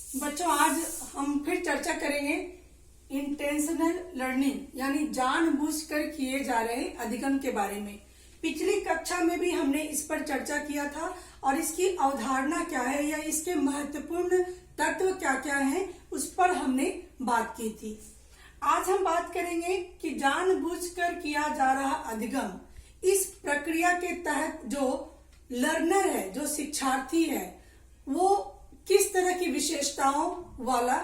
बच्चों, आज हम फिर चर्चा करेंगे इंटेंशनल लर्निंग यानी जानबूझकर किए जा रहे अधिगम के बारे में। पिछली कक्षा में भी हमने इस पर चर्चा किया था और इसकी अवधारणा क्या है या इसके महत्वपूर्ण तत्व क्या क्या हैं उस पर हमने बात की थी। आज हम बात करेंगे कि जानबूझकर किया जा रहा अधिगम, इस प्रक्रिया के तहत जो लर्नर है, जो शिक्षार्थी है, वो किस तरह की विशेषताओं वाला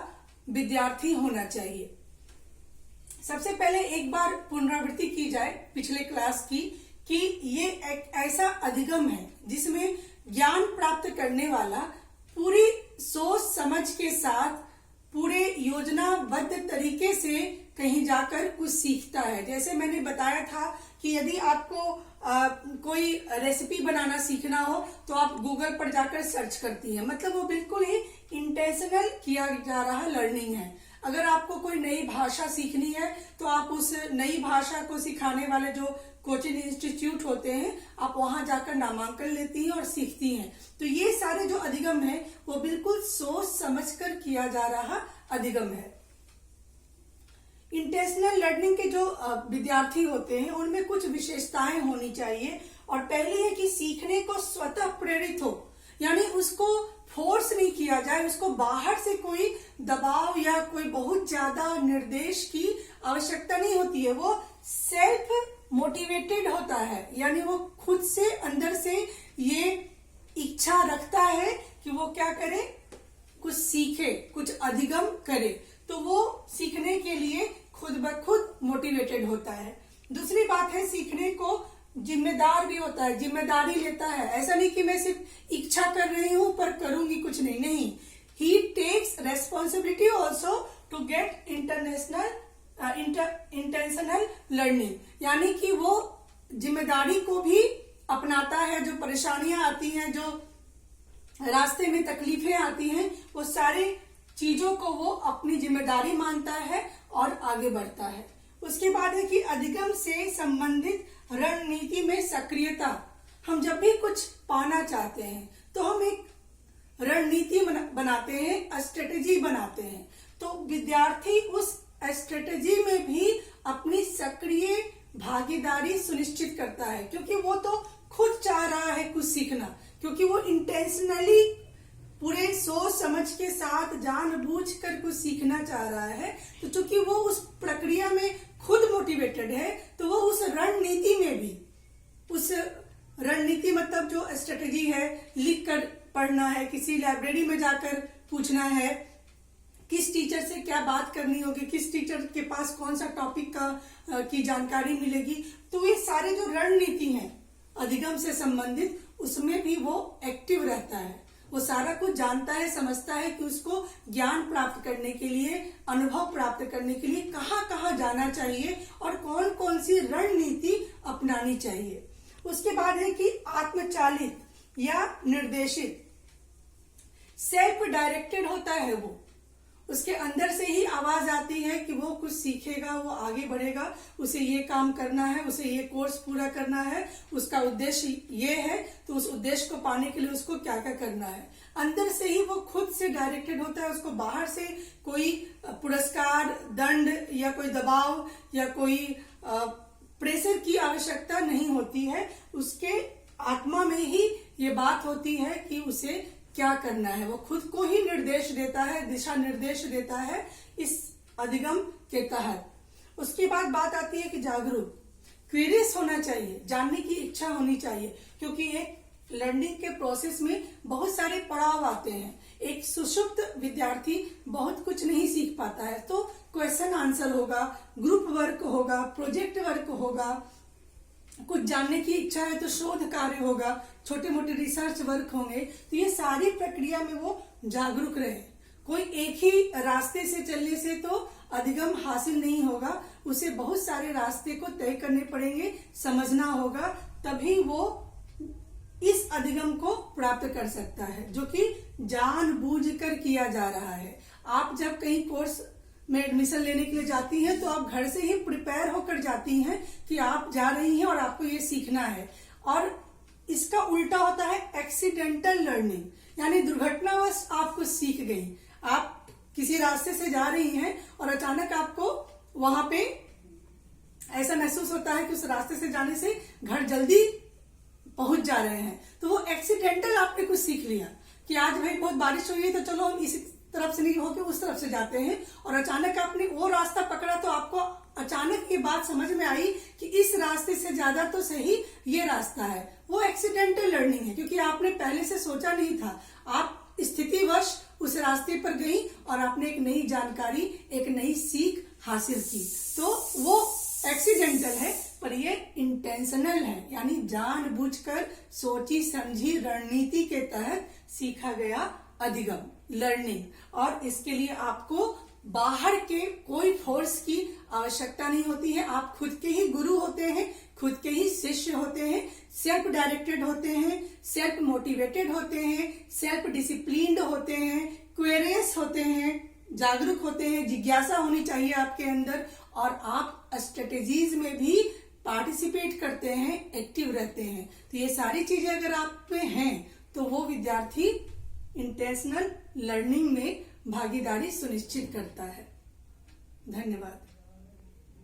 विद्यार्थी होना चाहिए। सबसे पहले एक बार पुनरावृत्ति की जाए पिछले क्लास की कि ये एक ऐसा अधिगम है जिसमें ज्ञान प्राप्त करने वाला पूरी सोच समझ के साथ पूरे योजनाबद्ध तरीके से कहीं जाकर कुछ सीखता है। जैसे मैंने बताया था कि यदि आपको कोई रेसिपी बनाना सीखना हो तो आप गूगल पर जाकर सर्च करती हैं, मतलब वो बिल्कुल ही इंटेंशनल किया जा रहा लर्निंग है। अगर आपको कोई नई भाषा सीखनी है तो आप उस नई भाषा को सिखाने वाले जो कोचिंग इंस्टीट्यूट होते हैं, आप वहां जाकर नामांकन लेती हैं और सीखती हैं। तो ये सारे जो अधिगम है वो बिल्कुल सोच समझकर किया जा रहा अधिगम है। इंटेंशनल लर्निंग के जो विद्यार्थी होते हैं उनमें कुछ विशेषताएं होनी चाहिए। और पहली है कि सीखने को स्वतः प्रेरित हो, यानी उसको फोर्स नहीं किया जाए, उसको बाहर से कोई दबाव या कोई बहुत ज्यादा निर्देश की आवश्यकता नहीं होती है। वो सेल्फ मोटिवेटेड होता है, यानी वो खुद से अंदर से ये इच्छा रखता है कि वो क्या करे, कुछ सीखे, कुछ अधिगम करे। तो वो सीखने के लिए खुद ब खुद मोटिवेटेड होता है। दूसरी बात है, सीखने को जिम्मेदार भी होता है, जिम्मेदारी लेता है। ऐसा नहीं कि मैं सिर्फ इच्छा कर रही हूं पर करूंगी कुछ नहीं। He takes responsibility also to get intentional learning, यानी कि वो जिम्मेदारी को भी अपनाता है। जो परेशानियां आती हैं, जो रास्ते में तकलीफें आती हैं, वो सारी चीजों को वो अपनी जिम्मेदारी मानता है और आगे बढ़ता है। उसके बाद है कि अधिगम से संबंधित रणनीति में सक्रियता। हम जब भी कुछ पाना चाहते हैं तो हम एक रणनीति बनाते हैं, स्ट्रेटेजी बनाते हैं। तो विद्यार्थी उस स्ट्रेटेजी में भी अपनी सक्रिय भागीदारी सुनिश्चित करता है, क्योंकि वो तो खुद चाह रहा है कुछ सीखना, क्योंकि वो इंटेंशनली पूरे सोच समझ के साथ जानबूझकर कुछ सीखना चाह रहा है। तो चूंकि वो उस प्रक्रिया में खुद मोटिवेटेड है, तो वो उस रणनीति में भी, उस रणनीति मतलब जो स्ट्रेटेजी है, लिख कर पढ़ना है, किसी लाइब्रेरी में जाकर पूछना है, किस टीचर से क्या बात करनी होगी, किस टीचर के पास कौन सा टॉपिक की जानकारी मिलेगी। तो ये सारे जो रणनीति हैं अधिगम से संबंधित, उसमें भी वो एक्टिव रहता है। वो सारा कुछ जानता है, समझता है कि उसको ज्ञान प्राप्त करने के लिए, अनुभव प्राप्त करने के लिए कहाँ कहाँ जाना चाहिए और कौन कौन सी रणनीति अपनानी चाहिए। उसके बाद है कि आत्मचालित या निर्देशित, सेल्फ डायरेक्टेड होता है। वो उसके अंदर से ही आवाज आती है कि वो कुछ सीखेगा, वो आगे बढ़ेगा, उसे ये काम करना है, उसे ये कोर्स पूरा करना है, उसका उद्देश्य ये है, तो उस उद्देश्य को पाने के लिए उसको क्या क्या करना है। अंदर से ही वो खुद से डायरेक्टेड होता है। उसको बाहर से कोई पुरस्कार, दंड या कोई दबाव या कोई प्रेशर की आवश्यकता नहीं होती है। उसके आत्मा में ही ये बात होती है कि उसे क्या करना है। वो खुद को ही निर्देश देता है, दिशा निर्देश देता है इस अधिगम के तहत। उसके बाद बात आती है कि जागरूक, क्यूरियस होना चाहिए, जानने की इच्छा होनी चाहिए, क्योंकि एक लर्निंग के प्रोसेस में बहुत सारे पड़ाव आते हैं। एक सुषुप्त विद्यार्थी बहुत कुछ नहीं सीख पाता है, तो क्वेश्चन आंसर होगा, ग्रुप वर्क होगा, प्रोजेक्ट वर्क होगा, कुछ जानने की इच्छा है तो शोध कार्य होगा, छोटे मोटे रिसर्च वर्क होंगे। तो ये सारी प्रक्रिया में वो जागरूक रहे। कोई एक ही रास्ते से चलने से तो अधिगम हासिल नहीं होगा, उसे बहुत सारे रास्ते को तय करने पड़ेंगे, समझना होगा, तभी वो इस अधिगम को प्राप्त कर सकता है, जो कि जानबूझकर किया जा रहा है। आप जब कहीं कोर्स में एडमिशन लेने के लिए जाती हैं तो आप घर से ही प्रिपेयर होकर जाती हैं कि आप जा रही हैं और आपको ये सीखना है। और इसका उल्टा होता है एक्सीडेंटल लर्निंग, यानी दुर्घटनावश आप कुछ सीख गई। आप किसी रास्ते से जा रही हैं और अचानक आपको वहां पे ऐसा महसूस होता है कि उस रास्ते से जाने से घर जल्दी पहुंच जा रहे हैं, तो वो एक्सीडेंटल आपने कुछ सीख लिया कि आज भाई बहुत बारिश हुई है तो चलो हम इसी तरफ से नहीं होके उस तरफ से जाते हैं, और अचानक आपने वो रास्ता पकड़ा तो आपको अचानक ये बात समझ में आई कि इस रास्ते से ज्यादा तो सही ये रास्ता है। वो एक्सीडेंटल लर्निंग है, क्योंकि आपने पहले से सोचा नहीं था, आप स्थितिवश उस रास्ते पर गई और आपने एक नई जानकारी, एक नई सीख हासिल की। तो वो एक्सीडेंटल है, पर ये इंटेंशनल है, यानी जानबूझकर सोची समझी रणनीति के तहत सीखा गया अधिगम, लर्निंग। और इसके लिए आपको बाहर के कोई फोर्स की आवश्यकता नहीं होती है। आप खुद के ही गुरु होते हैं, खुद के ही शिष्य होते हैं, सेल्फ डायरेक्टेड होते हैं, सेल्फ मोटिवेटेड होते हैं, सेल्फ डिसिप्लिन्ड होते हैं, क्यूरियस होते हैं, जागरूक होते हैं, जिज्ञासा होनी चाहिए आपके अंदर, और आप स्ट्रेटेजीज में भी पार्टिसिपेट करते हैं, एक्टिव रहते हैं। तो ये सारी चीजें अगर आप में हैं तो वो विद्यार्थी इंटेंशनल लर्निंग में भागीदारी सुनिश्चित करता है। धन्यवाद।